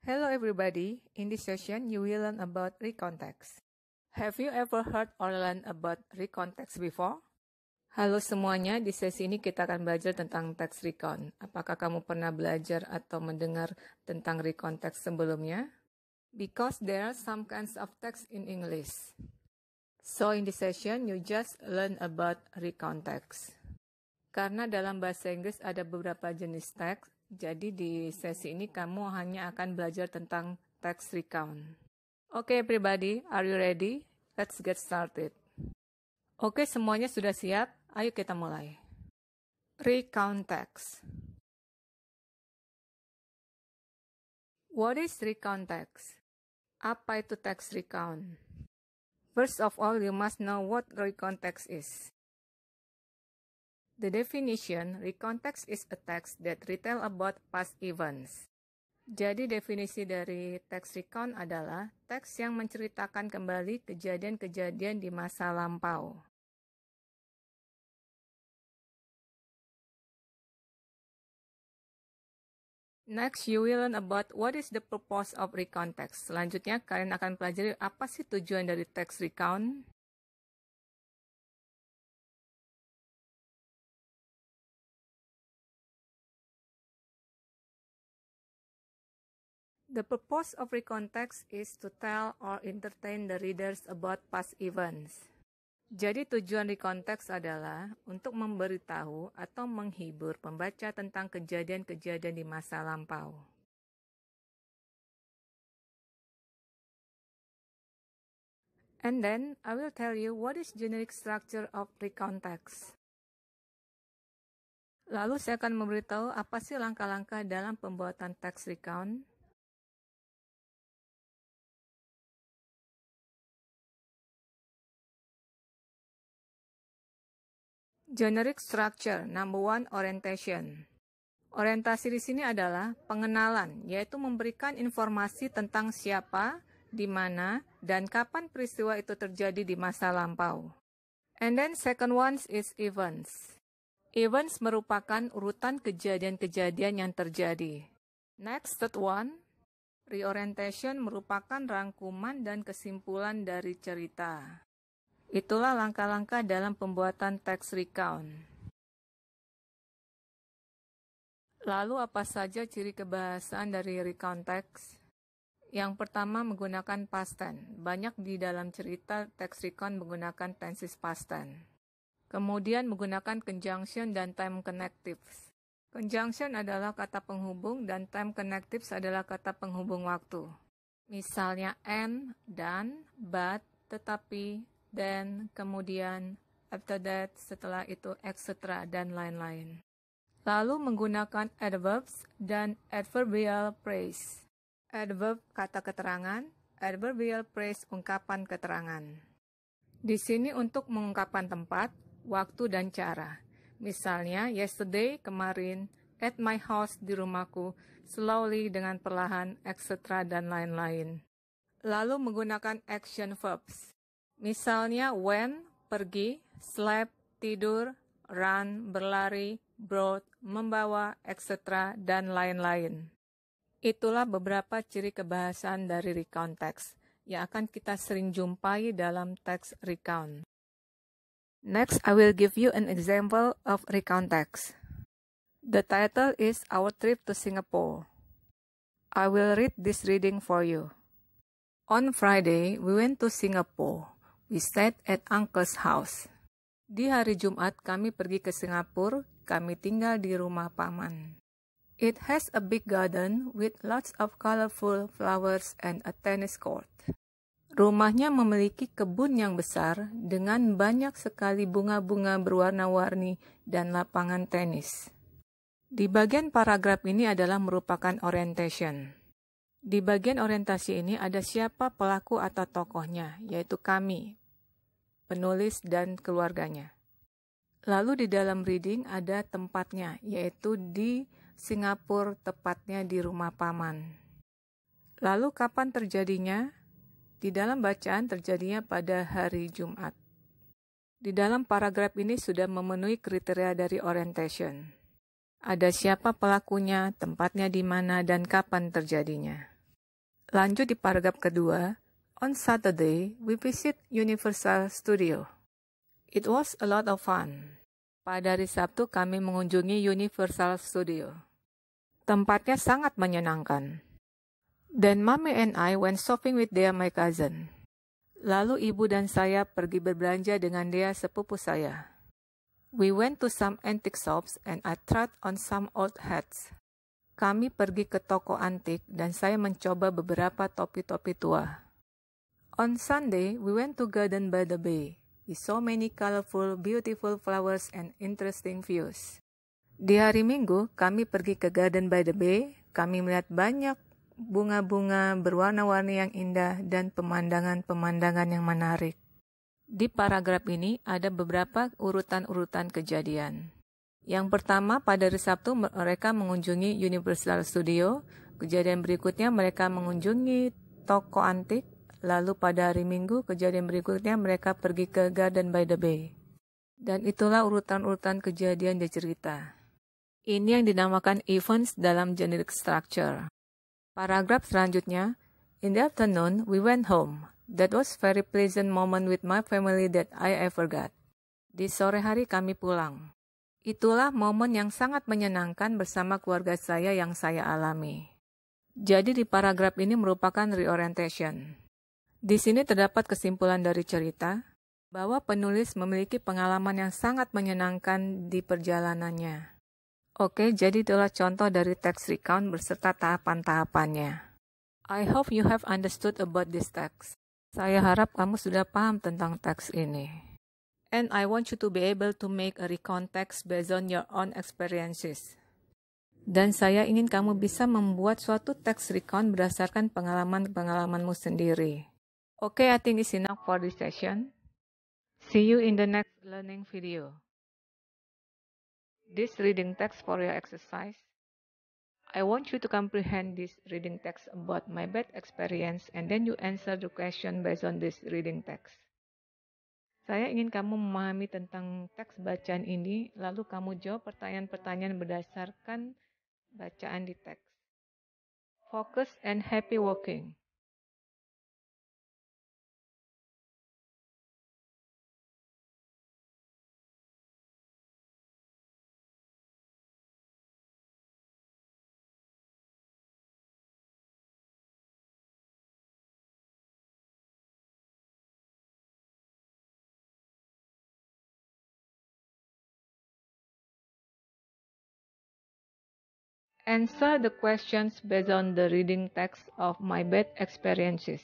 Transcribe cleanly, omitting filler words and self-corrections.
Hello everybody, in this session you will learn about recontext. Have you ever heard or learned about recontext before? Halo semuanya, di sesi ini kita akan belajar tentang text recon. Apakah kamu pernah belajar atau mendengar tentang recontext sebelumnya? Because there are some kinds of text in English. So in this session you just learn about recontext. Karena dalam bahasa Inggris ada beberapa jenis teks, jadi di sesi ini kamu hanya akan belajar tentang text recount. Oke everybody, are you ready? Let's get started. Oke, semuanya sudah siap? Ayo kita mulai. Recount text. What is recount text? Apa itu text recount? First of all, you must know what recount text is. The definition, recontext is a text that retell about past events. Jadi definisi dari text recount adalah teks yang menceritakan kembali kejadian-kejadian di masa lampau. Next, you will learn about what is the purpose of recontext. Selanjutnya, kalian akan pelajari apa sih tujuan dari text recount. The purpose of recontext is to tell or entertain the readers about past events. Jadi tujuan recontext adalah untuk memberitahu atau menghibur pembaca tentang kejadian-kejadian di masa lampau. And then, I will tell you what is generic structure of recontext. Lalu saya akan memberitahu apa sih langkah-langkah dalam pembuatan text recount. Generic structure, number one, orientation. Orientasi di sini adalah pengenalan, yaitu memberikan informasi tentang siapa, di mana, dan kapan peristiwa itu terjadi di masa lampau. And then second one is events. Events merupakan urutan kejadian-kejadian yang terjadi. Next, third one, reorientation merupakan rangkuman dan kesimpulan dari cerita. Itulah langkah-langkah dalam pembuatan text recount. Lalu apa saja ciri kebahasaan dari recount text? Yang pertama menggunakan past tense. Banyak di dalam cerita text recount menggunakan tenses past tense. Kemudian menggunakan conjunction dan time connectives. Conjunction adalah kata penghubung dan time connectives adalah kata penghubung waktu. Misalnya and, dan, but, tetapi, then, kemudian, after that, setelah itu, etc. dan lain-lain. Lalu menggunakan adverbs dan adverbial phrase. Adverb kata keterangan, adverbial phrase ungkapan keterangan. Di sini untuk mengungkapkan tempat, waktu, dan cara. Misalnya, yesterday, kemarin, at my house, di rumahku, slowly, dengan perlahan, etc. dan lain-lain. Lalu menggunakan action verbs. Misalnya when, pergi, slept, tidur, run, berlari, brought, membawa, etc. dan lain-lain. Itulah beberapa ciri kebahasaan dari recount text yang akan kita sering jumpai dalam text recount. Next, I will give you an example of recount text. The title is Our Trip to Singapore. I will read this reading for you. On Friday, we went to Singapore. We stayed at Uncle's house. Di hari Jumat kami pergi ke Singapura, kami tinggal di rumah paman. It has a big garden with lots of colorful flowers and a tennis court. Rumahnya memiliki kebun yang besar dengan banyak sekali bunga-bunga berwarna-warni dan lapangan tenis. Di bagian paragraf ini adalah merupakan orientation. Di bagian orientasi ini ada siapa pelaku atau tokohnya, yaitu kami, penulis dan keluarganya. Lalu di dalam reading ada tempatnya, yaitu di Singapura, tepatnya di rumah paman. Lalu kapan terjadinya? Di dalam bacaan terjadinya pada hari Jumat. Di dalam paragraf ini sudah memenuhi kriteria dari orientation. Ada siapa pelakunya, tempatnya di mana, dan kapan terjadinya. Lanjut di paragraf kedua. On Saturday, we visit Universal Studio. It was a lot of fun. Pada hari Sabtu kami mengunjungi Universal Studio. Tempatnya sangat menyenangkan. Then Mommy and I went shopping with Dea, my cousin. Lalu ibu dan saya pergi berbelanja dengan Dea, sepupu saya. We went to some antique shops and I tried on some old hats. Kami pergi ke toko antik dan saya mencoba beberapa topi-topi tua. On Sunday, we went to Garden by the Bay. We saw many colorful, beautiful flowers and interesting views. Di hari Minggu, kami pergi ke Garden by the Bay. Kami melihat banyak bunga-bunga berwarna-warni yang indah dan pemandangan-pemandangan yang menarik. Di paragraf ini ada beberapa urutan-urutan kejadian. Yang pertama, pada hari Sabtu mereka mengunjungi Universal Studio. Kejadian berikutnya mereka mengunjungi toko antik. Lalu pada hari Minggu, kejadian berikutnya mereka pergi ke Garden by the Bay. Dan itulah urutan-urutan kejadian di cerita. Ini yang dinamakan events dalam generic structure. Paragraf selanjutnya, in the afternoon, we went home. That was very pleasant moment with my family that I ever got. Di sore hari kami pulang. Itulah momen yang sangat menyenangkan bersama keluarga saya yang saya alami. Jadi di paragraf ini merupakan reorientation. Di sini terdapat kesimpulan dari cerita bahwa penulis memiliki pengalaman yang sangat menyenangkan di perjalanannya. Oke, jadi itulah contoh dari text recount beserta tahapan-tahapannya. I hope you have understood about this text. Saya harap kamu sudah paham tentang teks ini. And I want you to be able to make a recount text based on your own experiences. Dan saya ingin kamu bisa membuat suatu teks recount berdasarkan pengalaman-pengalamanmu sendiri. Okay, I think it's enough for this session. See you in the next learning video. This reading text for your exercise. I want you to comprehend this reading text about my bad experience and then you answer the question based on this reading text. Saya ingin kamu memahami tentang teks bacaan ini, lalu kamu jawab pertanyaan-pertanyaan berdasarkan bacaan di teks. Focus and happy working. Answer the questions based on the reading text of my bad experiences.